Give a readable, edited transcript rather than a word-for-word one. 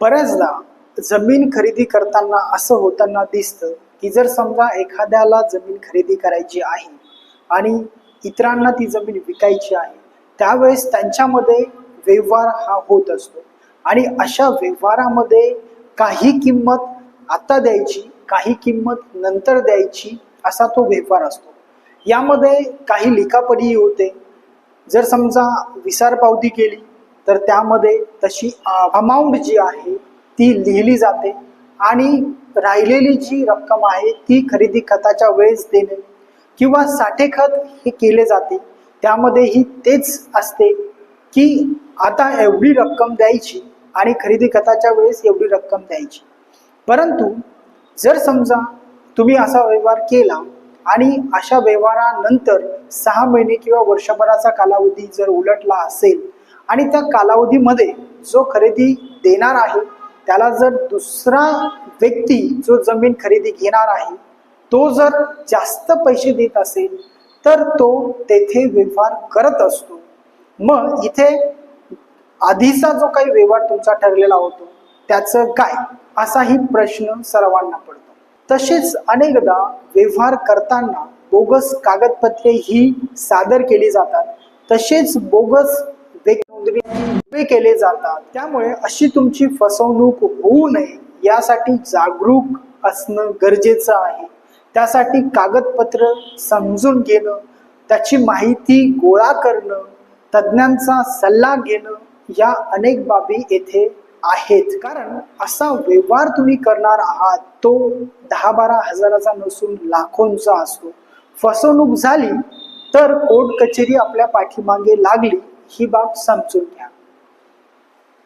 बऱ्याचदा जमीन खरेदी करताना असं होताना दिसतं की जर समजा एखाद्याला जमीन खरेदी करायची आहे आणि इतरांना ती जमीन विकायची आहे, त्यावेळेस त्यांच्यामध्ये व्यवहार हा होत असतो आणि अशा व्यवहारामध्ये काही किंमत आता द्यायची, काही किंमत नंतर द्यायची, असा तो व्यवहार असतो। यामध्ये काही लिखापढी होते। जर समजा विसार पावती केली तर त्यामध्ये तशी अमाऊंट जी आहे ती लिहिली जाते आणि राहिलेली जी रक्कम आहे ती खरेदी खताच्या वेळेस देणे किंवा साठे खत हे केले जाते, त्यामध्येही तेच असते की आता एवढी रक्कम द्यायची आणि खरेदी खताच्या वेळेस एवढी रक्कम द्यायची। परंतु जर समजा तुम्ही असा व्यवहार केला आणि अशा व्यवहारानंतर 6 महिने किंवा वर्षभराचा कालावधी जर उलटला असेल आणि त्या कालावधीमध्ये जो खरेदी देणार आहे त्याला जर दुसरा व्यक्ती जो जमीन खरेदी घेणार आहे तो जर जास्त पैसे देत असेल तर तो तेथे व्यवहार करत असतो। मग इथे आधीचा जो काही व्यवहार तुमचा ठरलेला होतो त्याचं काय, असाही प्रश्न सर्वांना पडतो। तसेच अनेकदा व्यवहार करताना बोगस कागदपत्रे ही सादर केली जातात, तसेच बोगस नोंदणी केले जातात। त्यामुळे अशी तुमची फसवणूक होऊ नये यासाठी जागरूक असणं गरजेचं आहे। त्यासाठी कागदपत्र समजून घेणं, त्याची माहिती गोळा करणं, तज्ञांचा सल्ला घेणं, या अनेक बाबी येथे आहेत। कारण असा व्यवहार तुम्ही करणार आहात तो 10-12 हजाराचा नसून लाखोंचा असतो। फसवणूक झाली तर कोर्ट कचेरी आपल्या पाठीमागे लागली ही बाब समजून घ्या।